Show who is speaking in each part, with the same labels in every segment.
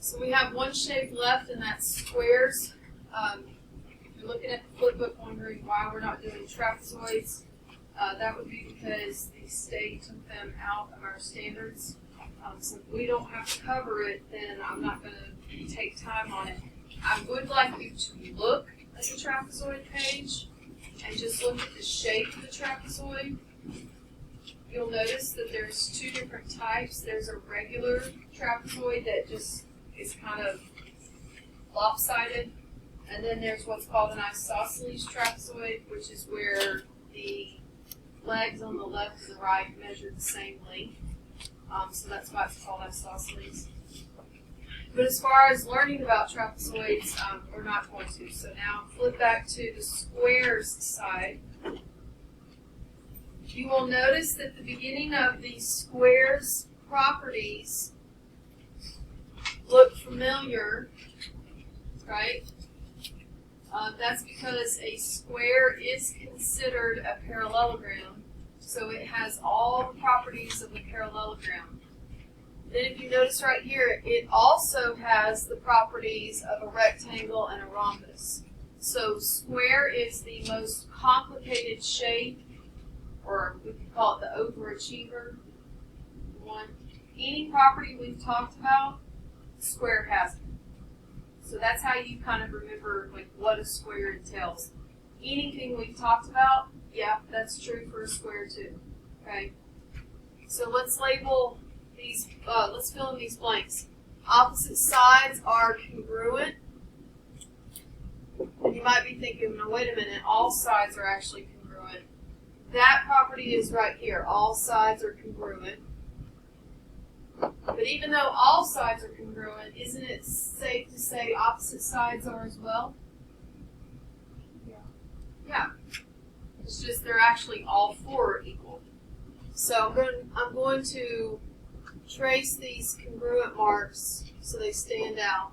Speaker 1: So we have one shape left, and that's squares. If you're looking at the flip book wondering why we're not doing trapezoids, that would be because the state took them out of our standards. So if we don't have to cover it, then I'm not going to take time on it. I would like you to look at the trapezoid page and just look at the shape of the trapezoid. You'll notice that there's two different types. There's a regular trapezoid that just is kind of lopsided, and then there's what's called an isosceles trapezoid, which is where the legs on the left and the right measure the same length. So that's why it's called isosceles. But as far as learning about trapezoids, we're not going to. So now flip back to the squares side. You will notice that the beginning of the squares properties look familiar, right? That's because a square is considered a parallelogram, so it has all the properties of a parallelogram. Then if you notice right here, it also has the properties of a rectangle and a rhombus. So square is the most complicated shape, or we could call it the overachiever one. Any property we've talked about, square has it. So that's how you kind of remember like what a square entails. Anything we've talked about, yeah, that's true for a square too. Okay. So let's label these. Let's fill in these blanks. Opposite sides are congruent. And you might be thinking, no, wait a minute, all sides are actually congruent. That property is right here. All sides are congruent. But even though all sides are congruent, isn't it safe to say opposite sides are as well? Yeah. It's just they're actually all four are equal. So I'm going to trace these congruent marks so they stand out.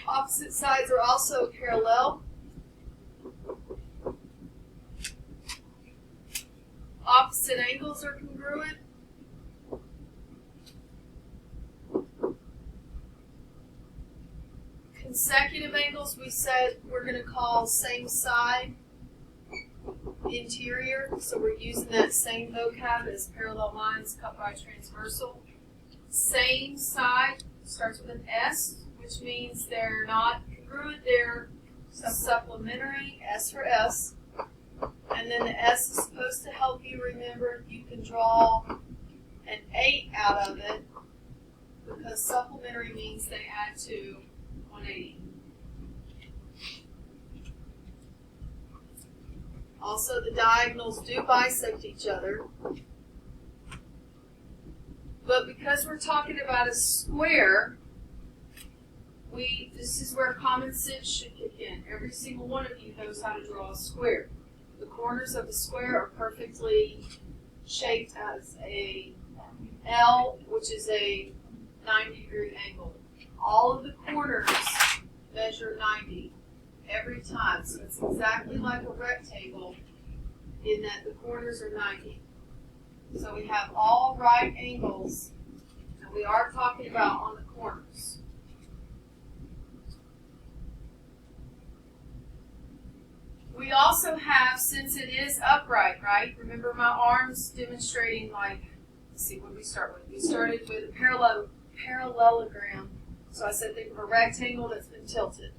Speaker 1: Opposite sides are also parallel. Opposite angles are congruent. Consecutive angles we said we're going to call same side interior, so we're using that same vocab as parallel lines cut by transversal. Same side starts with an S, which means they're not congruent, they're supplementary, S for S. And then the S is supposed to help you remember you can draw an 8 out of it, because supplementary means they add to 180. Also, the diagonals do bisect each other. But because we're talking about a square, this is where common sense should kick in. Every single one of you knows how to draw a square. The corners of a square are perfectly shaped as a L, which is a 90-degree angle. All of the corners measure 90 every time. So it's exactly like a rectangle in that the corners are 90. So we have all right angles, and we are talking about on the corners. We also have, since it is upright, right? Remember my arms demonstrating like, let's see, what did we start with? We started with a parallelogram. So I said think of a rectangle that's been tilted,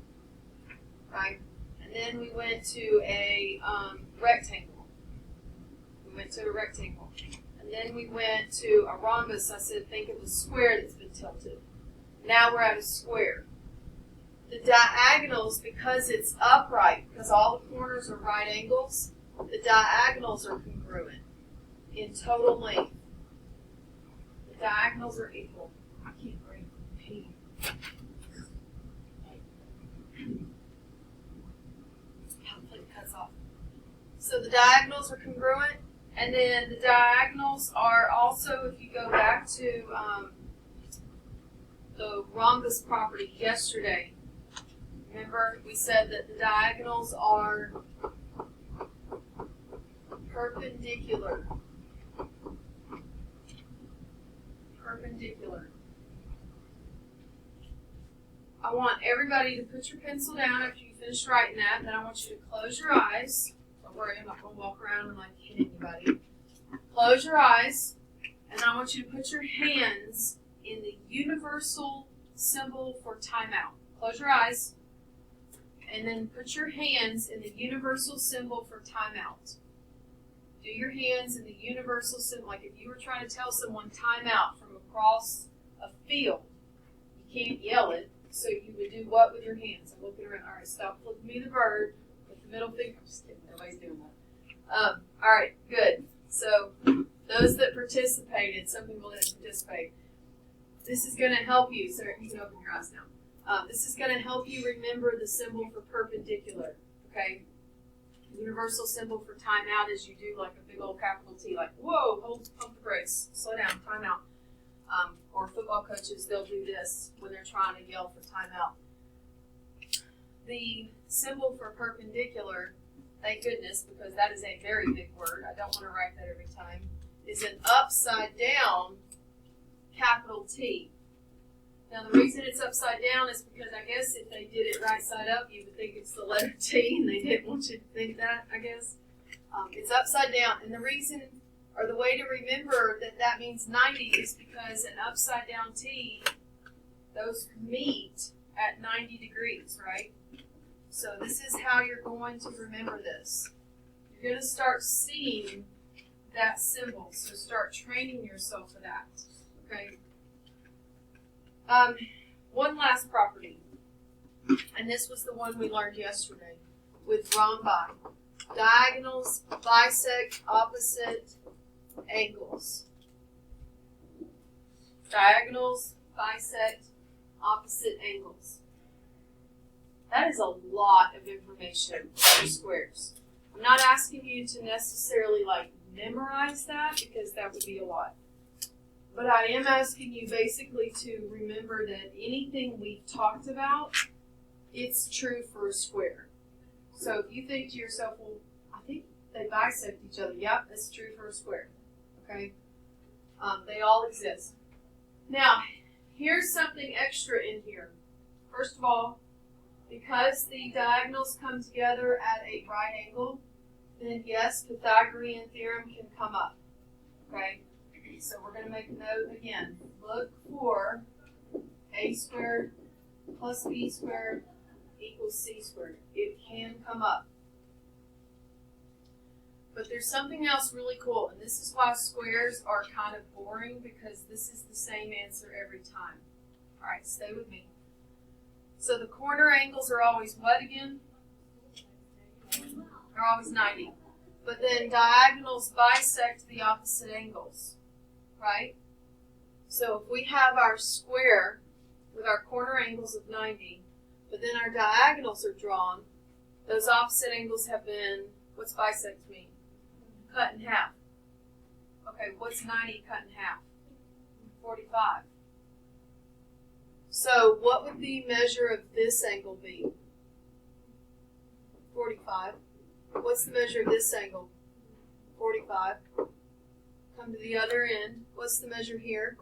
Speaker 1: right? And then we went to a rectangle. We went to a rectangle. And then we went to a rhombus. I said think of a square that's been tilted. Now we're at a square. The diagonals, because it's upright, because all the corners are right angles, the diagonals are congruent in total length. The diagonals are equal. I can't breathe. Hopefully it cuts off. So the diagonals are congruent, and then the diagonals are also, if you go back to the rhombus property yesterday, remember we said that the diagonals are perpendicular. perpendicular. I want everybody to put your pencil down after you finish writing that. Then I want you to close your eyes. Don't worry, I'm not going to walk around and like hit anybody. Close your eyes, and I want you to put your hands in the universal symbol for timeout. Close your eyes, and then put your hands in the universal symbol for timeout. Do your hands in the universal symbol, like if you were trying to tell someone timeout from across a field, you can't yell it, so you would do what with your hands? I'm looking around. All right, stop flipping me the bird with the middle finger. I'm just kidding, nobody's doing that. All right, good. So those that participated, some people didn't participate. This is going to help you. So you can open your eyes now. This is going to help you remember the symbol for perpendicular. Okay. Universal symbol for timeout is you do like a big old capital T, like whoa, pump the brakes, slow down, timeout. Or football coaches, they'll do this when they're trying to yell for timeout. The symbol for perpendicular, thank goodness, because that is a very big word. I don't want to write that every time. Is an upside down capital T. Now the reason it's upside down is because I guess if they did it right side up, you would think it's the letter T, and they didn't want you to think that, I guess. It's upside down, and the reason, or the way to remember that that means 90 is because an upside down T, those meet at 90 degrees, right? So this is how you're going to remember this. You're going to start seeing that symbol, so start training yourself for that, okay? One last property, and this was the one we learned yesterday with rhombi. Diagonals bisect opposite angles. Diagonals bisect opposite angles. That is a lot of information for squares. I'm not asking you to necessarily like memorize that because that would be a lot. But I am asking you basically to remember that anything we've talked about, it's true for a square. So if you think to yourself, well, I think they bisect each other. Yep, that's true for a square. Okay? They all exist. Now, here's something extra in here. First of all, because the diagonals come together at a right angle, then yes, Pythagorean theorem can come up. Okay? So we're going to make a note again. Look for a squared plus b squared equals c squared. It can come up. But there's something else really cool, and this is why squares are kind of boring, because this is the same answer every time. All right, stay with me. So the corner angles are always what again? They're always 90. But then diagonals bisect the opposite angles, right? So if we have our square with our corner angles of 90, but then our diagonals are drawn, those opposite angles have been, what's bisect mean? Cut in half. Okay, what's 90 cut in half? 45. So what would the measure of this angle be? 45. What's the measure of this angle? 45. Come to the other end. What's the measure here?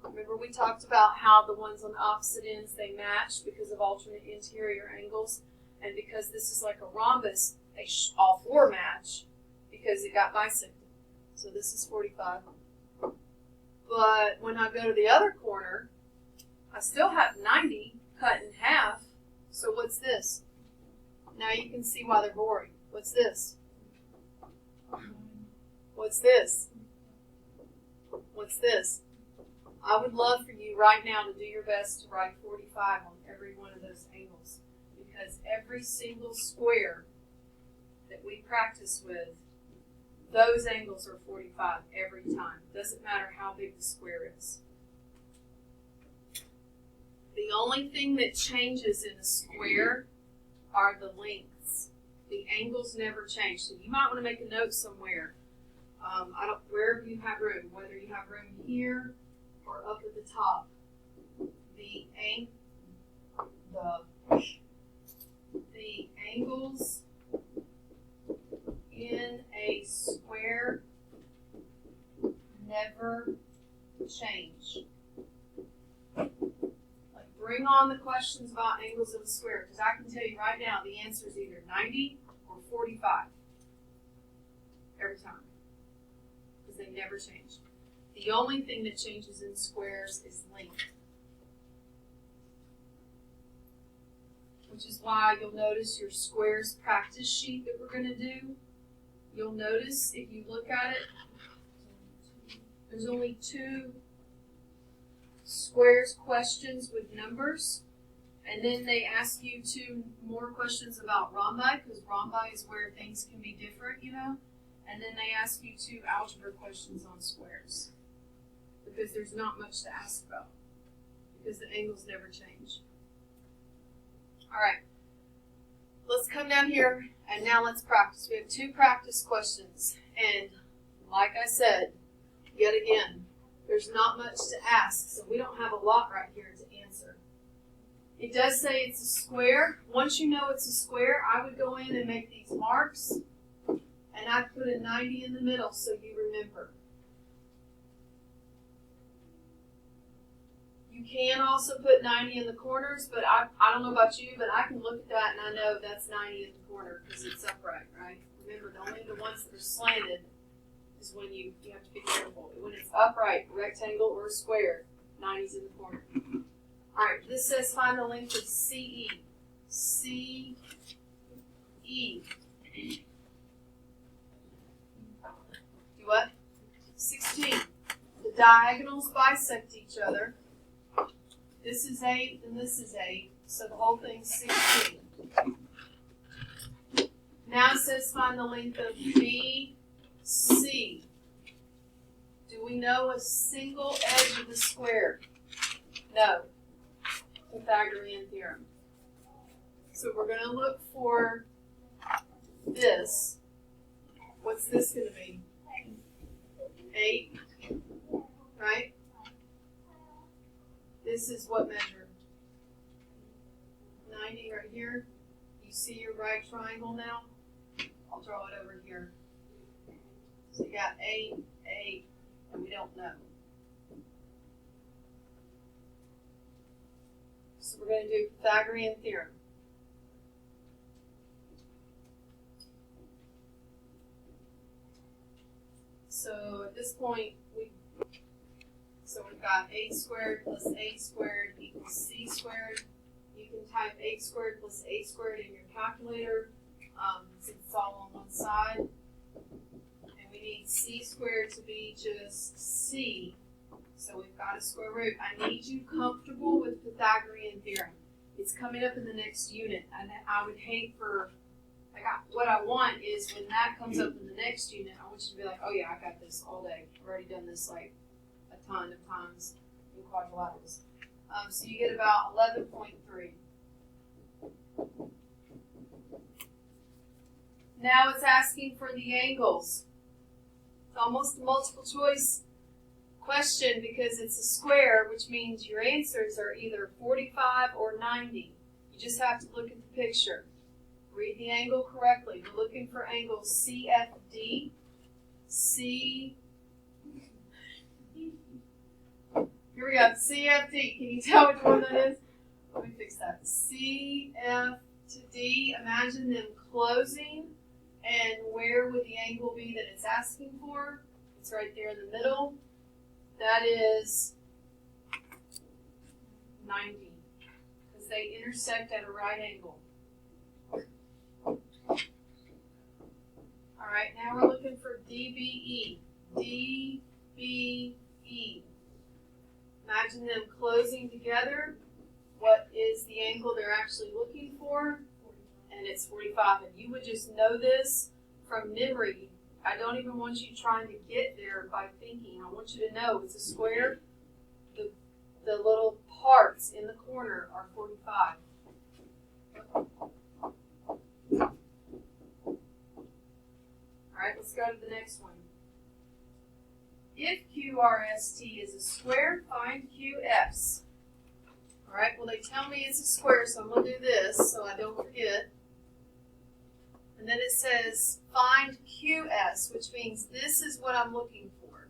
Speaker 1: Remember we talked about how the ones on the opposite ends, they match because of alternate interior angles. And because this is like a rhombus, they all four match because it got bisected. So this is 45. But when I go to the other corner, I still have 90 cut in half. So what's this? Now you can see why they're boring. What's this? What's this? What's this? I would love for you right now to do your best to write 45 on every one of those angles, because every single square that we practice with, those angles are 45 every time. Doesn't matter how big the square is. The only thing that changes in a square are the lengths. The angles never change. So you might want to make a note somewhere. Wherever you have room, whether you have room here or up at the top. The angles in a square never change? Like, bring on the questions about angles of a square, because I can tell you right now the answer is either 90 or 45 every time, because they never change. The only thing that changes in squares is length, which is why you'll notice your squares practice sheet that we're going to do. You'll notice if you look at it, there's only 2 squares questions with numbers, and then they ask you 2 more questions about rhombi, because rhombi is where things can be different, you know, and then they ask you 2 algebra questions on squares, because there's not much to ask about, because the angles never change. All right, let's come down here and now let's practice. We have 2 practice questions, and like I said, yet again, there's not much to ask, so we don't have a lot right here to answer. It does say it's a square. Once you know it's a square, I would go in and make these marks, and I'd put a 90 in the middle so you remember. You can also put 90 in the corners, but I don't know about you, but I can look at that and I know that's 90 in the corner because it's upright, right? Remember, only the ones that are slanted is when you have to be careful. When it's upright, rectangle or square, 90's in the corner. All right, this says find the length of CE. CE. Do what? 16. The diagonals bisect each other. This is 8 and this is 8, so the whole thing's 16. Now it says find the length of BC. Do we know a single edge of the square? No. Pythagorean theorem. So we're going to look for this. What's this going to be? 8, right? This is what measure? 90 right here. You see your right triangle now? I'll draw it over here. So you got 8, 8, and we don't know. So we're going to do Pythagorean theorem. So at this point, we've got 8 squared plus 8 squared equals C squared. You can type 8 squared plus 8 squared in your calculator, since it's all on one side. And we need C squared to be just C. So we've got a square root. I need you comfortable with Pythagorean theorem. It's coming up in the next unit, and I would hate for, what I want is when that comes up in the next unit, I want you to be like, oh yeah, I got this all day. I've already done this like a ton of times in quadrilaterals. So you get about 11.3. Now it's asking for the angles. It's almost a multiple choice question because it's a square, which means your answers are either 45 or 90. You just have to look at the picture. Read the angle correctly. We're looking for angle CFD. Here we go, CFD. Can you tell which one that is? Let me fix that. CF to D. Imagine them closing. And where would the angle be that it's asking for? It's right there in the middle. That is 90. Because they intersect at a right angle. All right, now we're looking for DBE. DBE. Imagine them closing together. What is the angle they're actually looking for? And it's 45. And you would just know this from memory. I don't even want you trying to get there by thinking. I want you to know it's a square. The little parts in the corner are 45. All right, let's go to the next one. If QRST is a square, find QS. All right, well, they tell me it's a square, so I'm going to do this so I don't forget. And then it says find QS, which means this is what I'm looking for.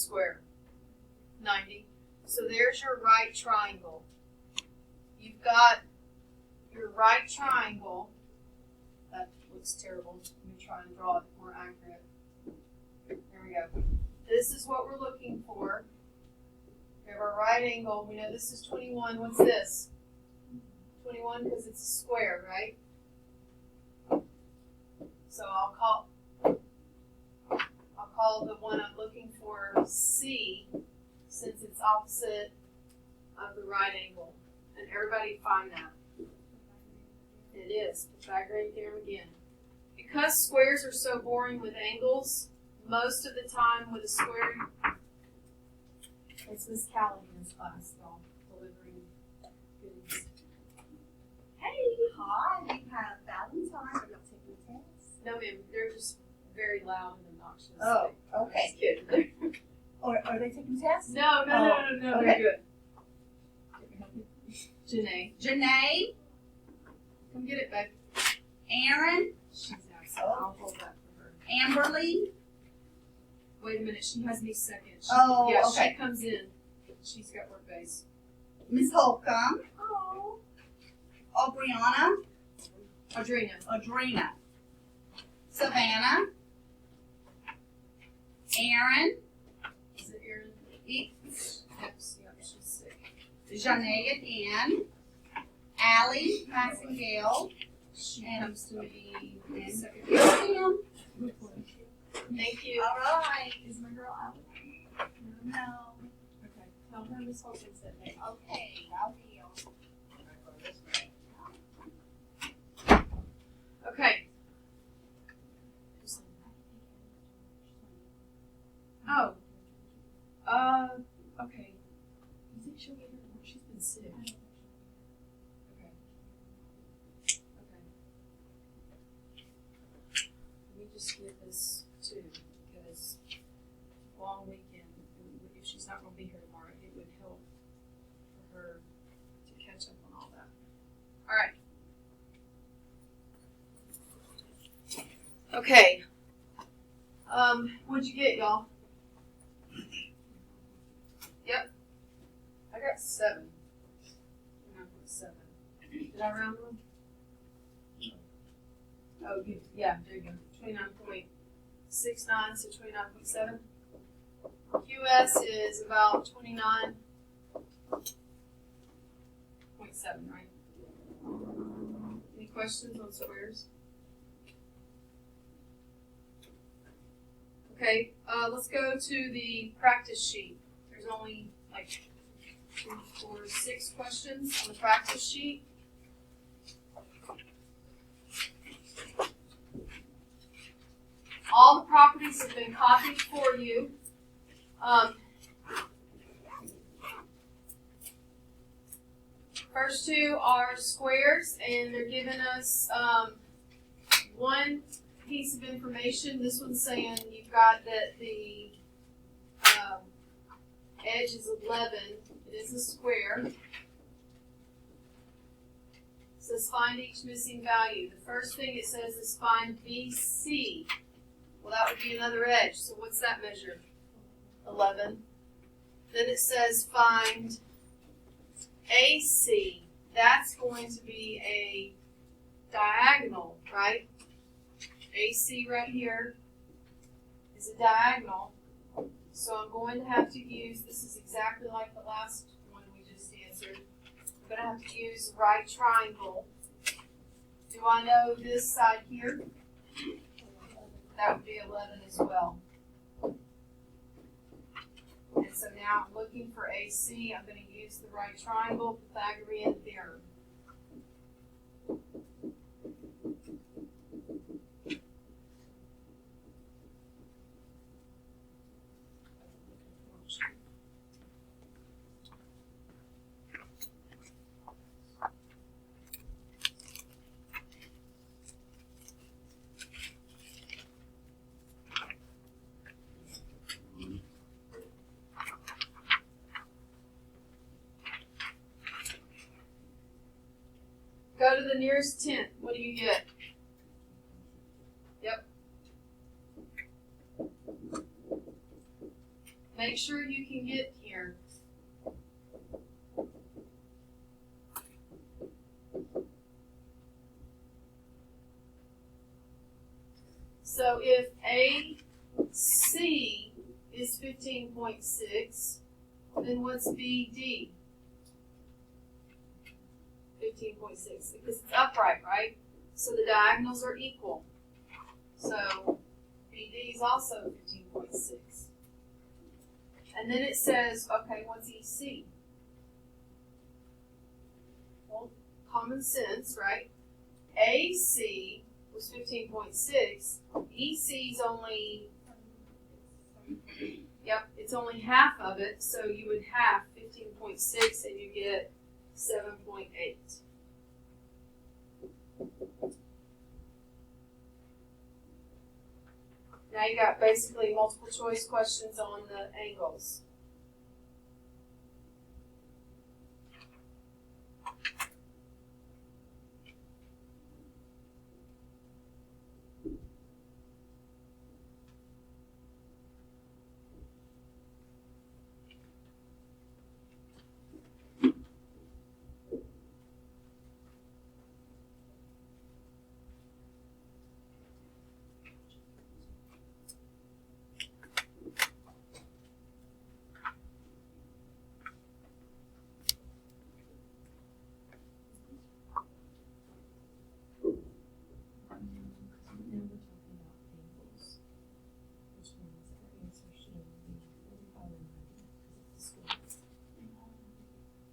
Speaker 1: square? 90. So there's your right triangle. You've got your right triangle. That looks terrible. Let me try and draw it more accurate. There we go. This is what we're looking for. We have our right angle. We know this is 21. What's this? 21 because it's a square, right? So I'll call the one I'm looking for C, since it's opposite of the right angle. And everybody find that. It is Pythagorean theorem again. Because squares are so boring with angles, most of the time with a square, it's Miss Callahan's class, y'all, delivering goodies.
Speaker 2: Hey, hi, we have Valentine's. Are y'all taking tests?
Speaker 1: No, ma'am, they're just very loud and obnoxious.
Speaker 2: Oh, okay.
Speaker 1: Just kidding.
Speaker 2: Or are they taking tests?
Speaker 1: No,
Speaker 2: okay.
Speaker 1: they're good. Janae,
Speaker 2: Janae,
Speaker 1: come get it, babe.
Speaker 2: Aaron,
Speaker 1: She's outside. I'll hold that for her.
Speaker 2: Amberly.
Speaker 1: Wait a minute, she has me second.
Speaker 2: Okay.
Speaker 1: She comes in. She's got work base.
Speaker 2: Miss Holcombe.
Speaker 1: Oh.
Speaker 2: Aubriana.
Speaker 1: Audrina.
Speaker 2: Savannah. Aaron.
Speaker 1: Is it Erin? Yep, she's sick.
Speaker 2: Janae again. Allie, Massingale.
Speaker 1: She
Speaker 2: And-
Speaker 1: comes to me in second.
Speaker 2: Yes, ma'am.
Speaker 1: Thank you.
Speaker 2: All right.
Speaker 1: Is my girl out?
Speaker 2: No.
Speaker 1: Okay. Tell her Miss Holcombe said hey.
Speaker 2: Okay, I will.
Speaker 1: Okay. Oh. Okay. You think she'll get her? She's been sick. Okay. Let me just get this too, because long weekend, if she's not going to be here tomorrow, it would help for her to catch up on all that. All right. Okay. What'd you get, y'all? Yep. I got 7. 9.7. Did I round them? Oh, good. Yeah, there you go. 29.69, so 29.7. QS is about 29.7, right? Any questions on squares? Okay, let's go to the practice sheet. There's only like 2, 4, 6 questions on the practice sheet. All the properties have been copied for you. First 2 are squares, and they're giving us one piece of information. This one's saying you've got that the edge is 11. It is a square. It says find each missing value. The first thing it says is find BC. Well, that would be another edge. So what's that measure? 11. Then it says find AC. That's going to be a diagonal, right? AC right here is a diagonal. So I'm going to have to use, this is exactly like the last one we just answered. I'm going to have to use right triangle. Do I know this side here? That would be 11 as well. And so now I'm looking for AC. I'm going to use the right triangle, Pythagorean theorem. Go to the nearest tenth. What do you get? Yep. make sure you can get here. So if AC is 15.6, then what's BD? 15.6, because it's upright, right? So the diagonals are equal. So BD is also 15.6. And then it says, okay, what's EC? Well, common sense, right? AC was 15.6. EC is only, yep, it's only half of it, so you would have 15.6 and you get 7.8. Now you got basically multiple choice questions on the angles.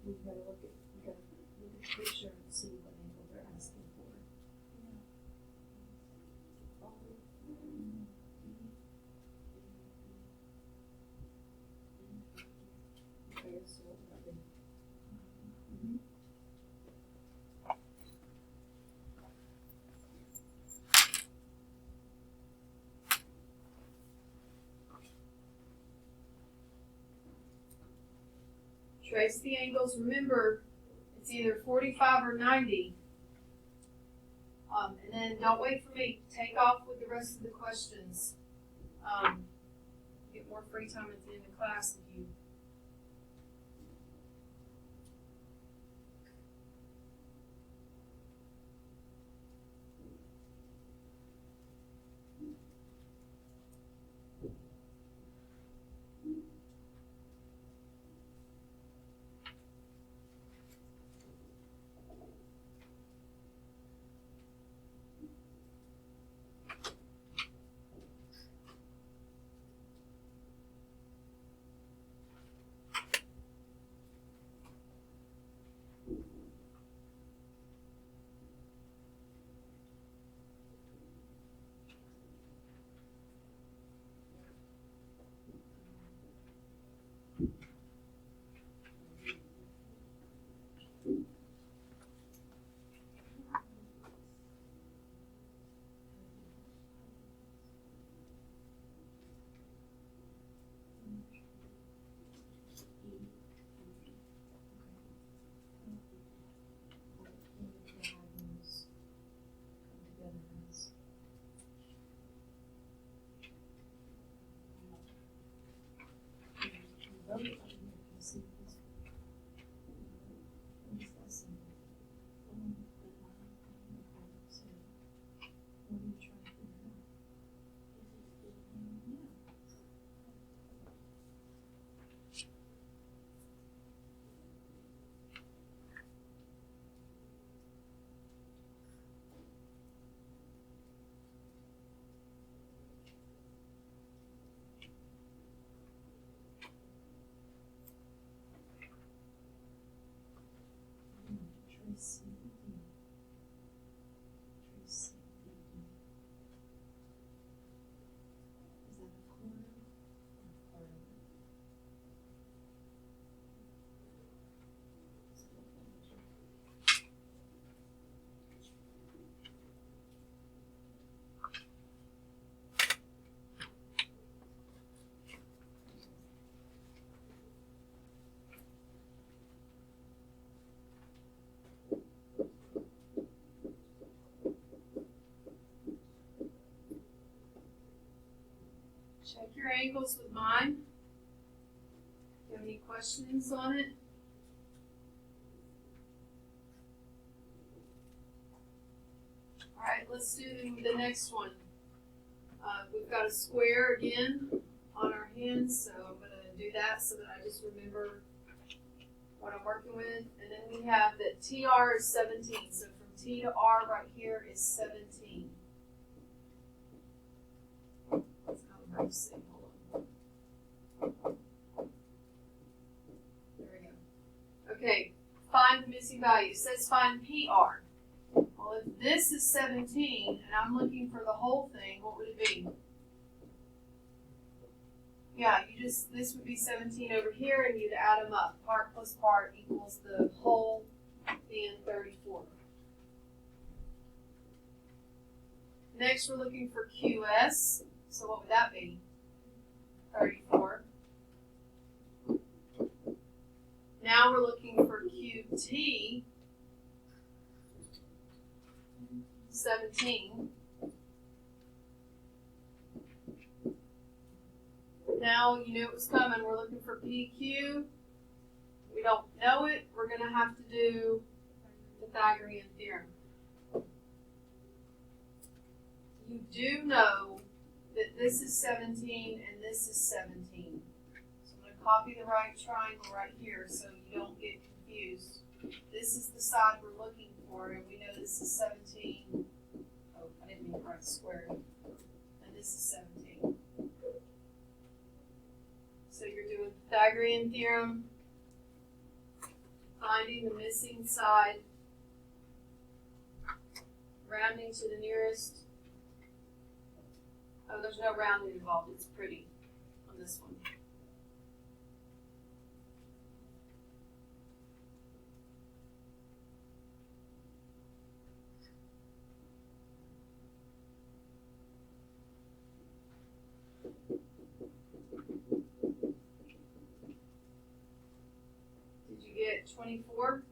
Speaker 3: We gotta look at the picture and see what angle they're asking for. Okay, so what would that be?
Speaker 1: Trace the angles. Remember, it's either 45 or 90. And then don't wait for me. Take off with the rest of the questions. Get more free time at the end of class if you. Check your angles with mine. questions on it? All right, let's do the next one. We've got a square again on our hands, so I'm going to do that so that I just remember what I'm working with. And then we have that TR is 17. So from T to R right here is 17. That's kind of hard to see. Hold on. There we go. Okay, find the missing value. It says find PR. Well, if this is 17 and I'm looking for the whole thing, what would it be? Yeah, this would be 17 over here, and you'd add them up. Part plus part equals the whole being 34. Next, we're looking for QS. So what would that be? 34. Now we're looking for QT. 17. Now you knew it was coming. We're looking for PQ. We don't know it. We're going to have to do Pythagorean theorem. You do know that this is 17 and this is 17. So I'm going to copy the right triangle right here so you don't get confused. This is the side we're looking for, and we know this is 17. Oh, I didn't mean to write square. And this is 17. So you're doing Pythagorean theorem, finding the missing side, rounding to the nearest. Oh, there's no rounding involved. It's pretty on this one. Did you get 24?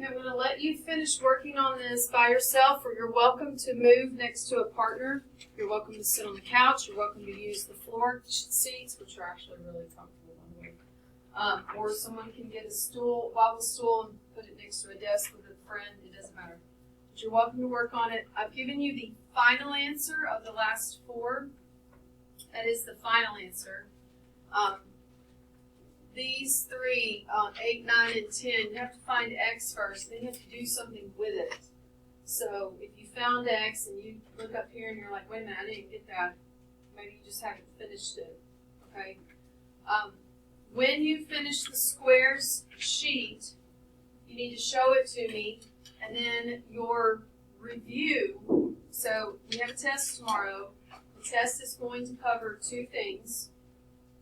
Speaker 1: Okay, I'm going to let you finish working on this by yourself, or you're welcome to move next to a partner. You're welcome to sit on the couch. You're welcome to use the floor seats, which are actually really comfortable, by the way. Or someone can get a stool, wobble stool, and put it next to a desk with a friend. It doesn't matter. But you're welcome to work on it. I've given you the final answer of the last 4. That is the final answer. These 3, 8, 9, and 10, you have to find X first, then you have to do something with it. So if you found X and you look up here and you're like, wait a minute, I didn't get that, maybe you just haven't finished it, okay? When you finish the squares sheet, you need to show it to me, and then your review. So we have a test tomorrow. The test is going to cover 2 things.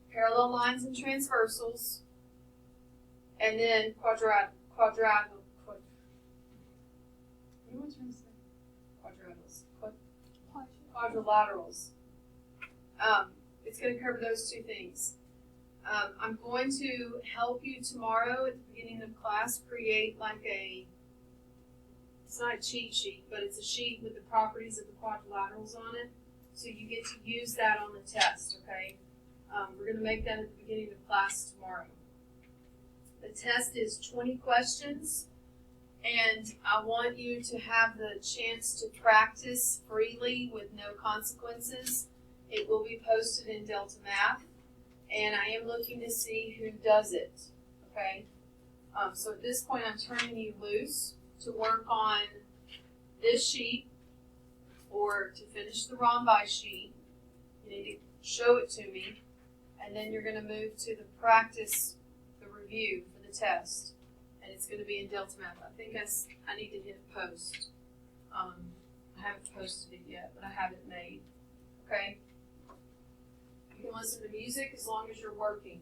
Speaker 1: Parallel lines and transversals, and then quadrilaterals. It's going to cover those 2 things. I'm going to help you tomorrow at the beginning of class create like it's not a cheat sheet, but it's a sheet with the properties of the quadrilaterals on it. So you get to use that on the test, okay? We're going to make that at the beginning of class tomorrow. The test is 20 questions, and I want you to have the chance to practice freely with no consequences. It will be posted in Delta Math, and I am looking to see who does it, okay? So at this point, I'm turning you loose to work on this sheet or to finish the rhombi sheet. You need to show it to me. And then you're going to move to the practice, the review for the test. And it's going to be in Delta Math. I think I need to hit post. I haven't posted it yet, but I have it made. Okay? You can listen to music as long as you're working.